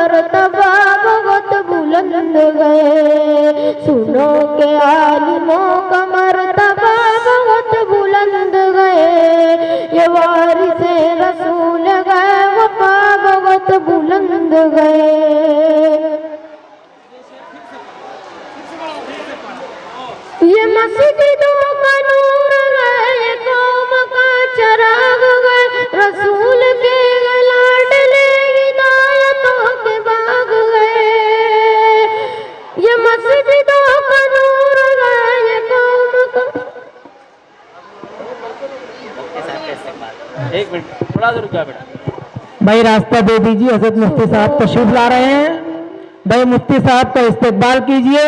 मर्तबा बहुत बुलंद गए। सुनो के आलिमों का मर्तबा बहुत बुलंद गए। ये वारिसे रसूल गए वफा बहुत बुलंद गए। ये मस्जिदों का नूर गए, कौम का चराग गए, रसूल के लाडले हिदायतों के बाग गए। ये मस्जिदों का नूर गए, कौम का। एक मिनट थोड़ा सा रुका बेटा। भाई रास्ता दे दीजिए, हजरत मुफ्ती साहब तशरीफ ला रहे हैं। भाई मुफ्ती साहब का इस्तकबाल कीजिए।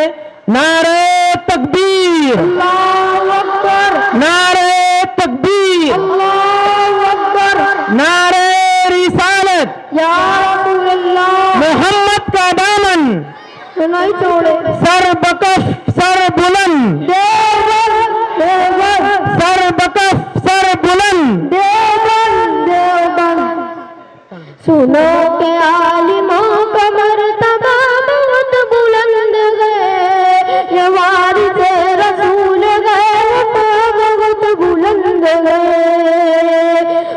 नारे तकबीर, अल्लाहु अकबर, नारे तकबीर, अल्लाहु अकबर, नारे रिसालत, या रसूल अल्लाह। मोहम्मद का दामन नहीं छोड़े। सर बकफ सर बुलंद, देवबंद देवबंद, सर बकफ सर बुलंद। देवबंद देवबंद। सुनो के आलिमों का मर्तबा बहुत बुलंद गए। ये वारिसे रसूल गए वफा बहुत बुलंद गए।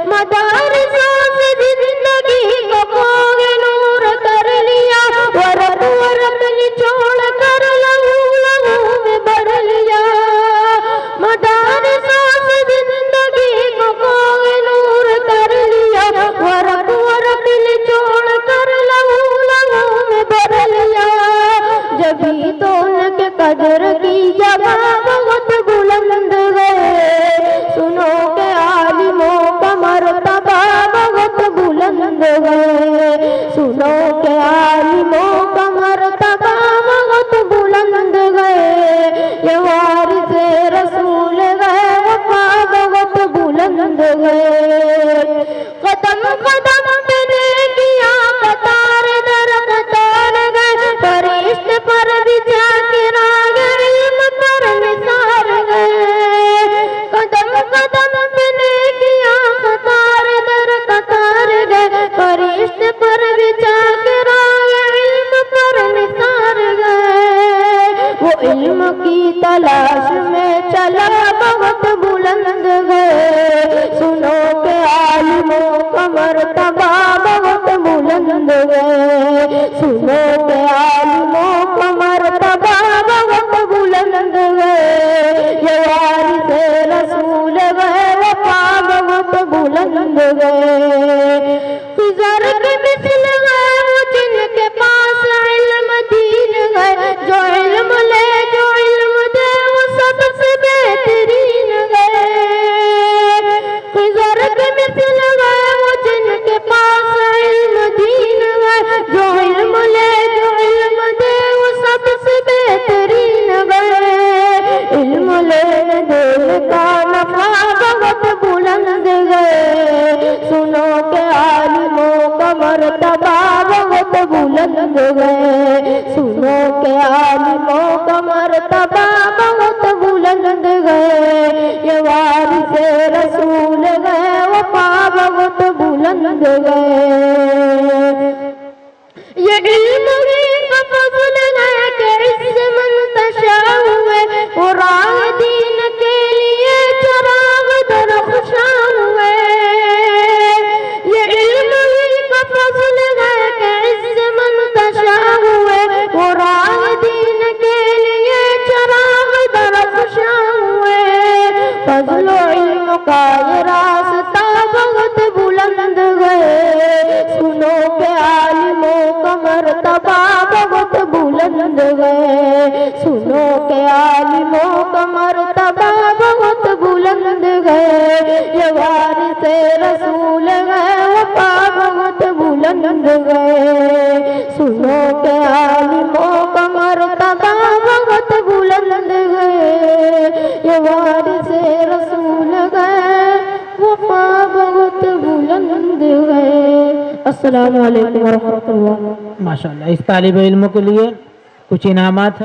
मदारिसों से जिंदगी को खोगे नूर कर लिया, वरक वरक निचोड़ कर लहू लहू में भर लिया। मदारिसों से जिंदगी को खोगे नूर कर लिया, वरक वरक निचोड़ कर लहू लहू में भर लिया। जभी तो उनके कदर की जगह बहुत बुलंद गए। सुनो के आलिमों का मर्तबा बहुत बुलंद गए। सुनो के आलिमों का मर्तबा बहुत बुलंद गए। ये वारिसे रसूल गए वफा बहुत बुलंद गए। कदम कदम पे नेकिया कतार दर कतार गए, फरिश्ते पर बिछा के राग इल्म पर निसार गए। कदम कदम पे नेकिया कतार दर कतार गए, फरिश्ते पर बिछा के राग इल्म पर निसार गए। वो इल्म की तलाश में चला बहुत बुलंद गए। सुनो के आलिमों का मर्तबा बहुत बुलंद गए। सुनो के आलिमों का मर्तबा बहुत बुलंद गए। ये वारिसे रसूल गए वफा बहुत बुलंद गए। गुज़र के मिसल गए वो जिनके पास इल्म दीन गए, जो इल्म ले जो इल्म दे वो सबसे बेहतरीन गए। गुज़र के मिसल गए वो जिनके पास इल्म दीन गए, जो इल्म ले जो इल्म दे वो सबसे बेहतरीन गए। इल्म लेने देने का नफा बहुत बुलंद गए। सुनो के आलिमों का मर्तबा बहुत बुलंद गए। सुनो के आलिमों का मर्तबा बहुत बुलंद गए। ये वारिसे रसूल गए वफा बहुत बुलंद गए। ये इल्म का फज़ल है कि इससे मुंतशा हुए, वो राह दीन के लिए चराग दरख्शां हुए। ये इल्म का फज़ल है कि इससे मुंतशा हुए, वो राह दीन के लिए चराग दरख्शां हुए। फज़ल इल्म का ये रास्ता बहुत बुलंद गए। सुनो के आलिमों का मर्तबा बहुत बुलंद गए। सुनो के आलिमों का मर्तबा बहुत बुलंद गए। ये वारिसे रसूल गए वफा बहुत बुलंद गए। सुनो के आलिमों का मर्तबा बहुत बुलंद गए। ये वारिसे रसूल गए वफा बहुत बुलंद गए। अस्सलामु अलैकुम व रहमतुल्लाह। माशाल्लाह। इस तालिब इल्म के लिए कुछ इनामात